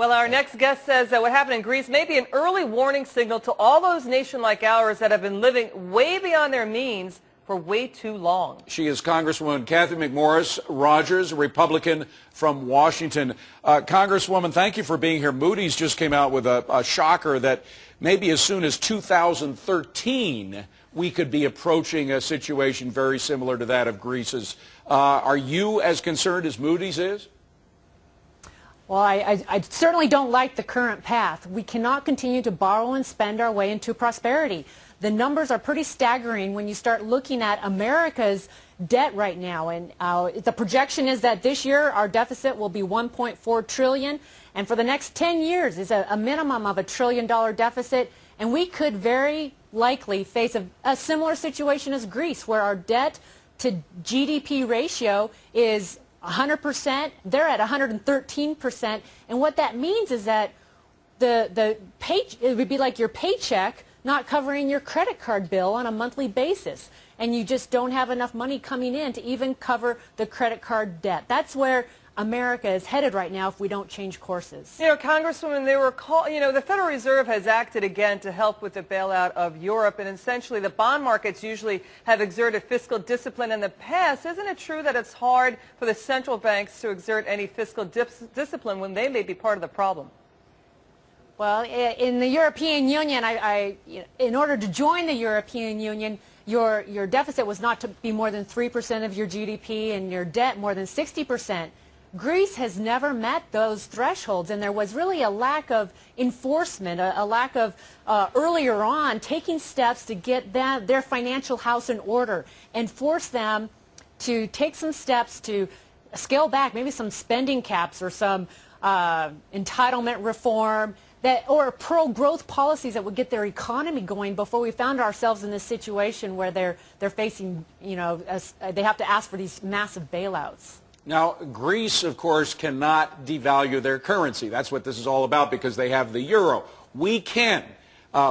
Well, our next guest says that what happened in Greece may be an early warning signal to all those nations like ours that have been living way beyond their means for way too long. She is Congresswoman Cathy McMorris, Rodgers, a Republican from Washington. Congresswoman, thank you for being here. Moody's just came out with a shocker that maybe as soon as 2013 we could be approaching a situation very similar to that of Greece's. Are you as concerned as Moody's is? Well, I certainly don't like the current path. We cannot continue to borrow and spend our way into prosperity. The numbers are pretty staggering when you start looking at America's debt right now. And the projection is that this year our deficit will be $1.4 trillion. And for the next 10 years is a minimum of $1 trillion deficit. And we could very likely face a similar situation as Greece, where our debt to GDP ratio is 100%, they're at 113%, and what that means is that it would be like your paycheck not covering your credit card bill on a monthly basis, and you just don't have enough money coming in to even cover the credit card debt. That's where America is headed right now if we don't change courses. You know, Congresswoman, the Federal Reserve has acted again to help with the bailout of Europe, and essentially the bond markets usually have exerted fiscal discipline in the past. Isn't it true that it's hard for the central banks to exert any fiscal discipline when they may be part of the problem? Well, in the European Union, in order to join the European Union, your deficit was not to be more than 3% of your GDP and your debt more than 60%. Greece has never met those thresholds, and there was really a lack of enforcement, a lack of earlier on taking steps to get their financial house in order and force them to take some steps to scale back, maybe some spending caps or some entitlement reform or pro-growth policies that would get their economy going before we found ourselves in this situation where they're facing, they have to ask for these massive bailouts. Now, Greece, of course, cannot devalue their currency. That's what this is all about because they have the euro. We can.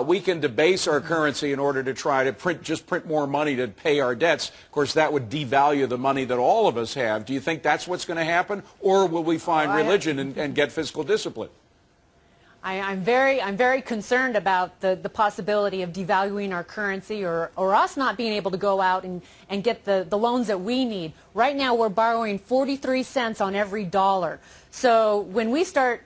We can debase our currency in order to try to print more money to pay our debts. Of course, that would devalue the money that all of us have. Do you think that's what's going to happen? Or will we find religion and get fiscal discipline? I'm very concerned about the possibility of devaluing our currency or us not being able to go out and get the loans that we need. Right now we're borrowing 43 cents on every dollar. So when we start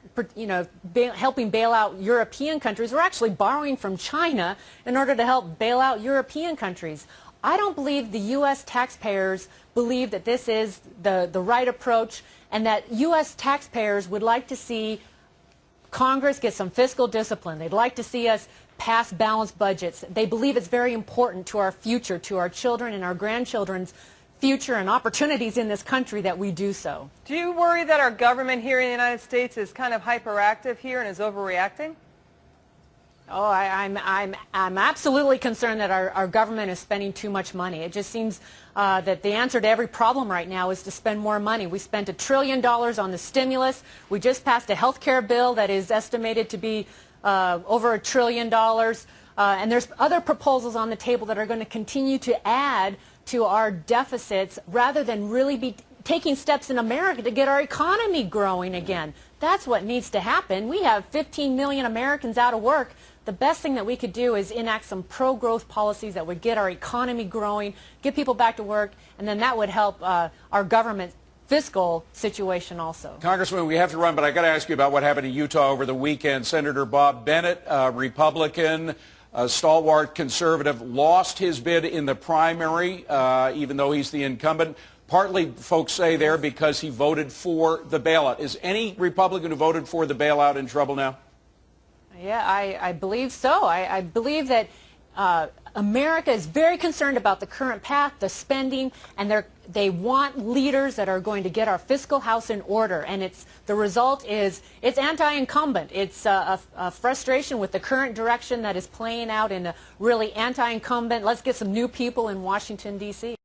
helping bail out European countries, we're actually borrowing from China in order to help bail out European countries. I don't believe the U.S. taxpayers believe that this is the right approach, and that U.S. taxpayers would like to see Congress get some fiscal discipline. They'd like to see us pass balanced budgets. They believe it's very important to our future, to our children and our grandchildren's future and opportunities in this country that we do so. Do you worry that our government here in the United States is kind of hyperactive here and is overreacting? Oh, I'm absolutely concerned that our government is spending too much money. It just seems that the answer to every problem right now is to spend more money. We spent $1 trillion on the stimulus. We just passed a health care bill that is estimated to be over $1 trillion. And there's other proposals on the table that are going to continue to add to our deficits rather than really be taking steps in America to get our economy growing again. That's what needs to happen. We have 15 million Americans out of work. The best thing that we could do is enact some pro-growth policies that would get our economy growing, get people back to work, and then that would help our government fiscal situation also. Congressman, we have to run, but I got to ask you about what happened in Utah over the weekend. Senator Bob Bennett, Republican, stalwart conservative, lost his bid in the primary, even though he's the incumbent. Partly, folks say there, because he voted for the bailout. Is any Republican who voted for the bailout in trouble now? Yeah, I believe so. I believe that America is very concerned about the current path, the spending, and they want leaders that are going to get our fiscal house in order. And the result is it's anti-incumbent. It's a frustration with the current direction that is playing out in a really anti-incumbent. Let's get some new people in Washington, D.C.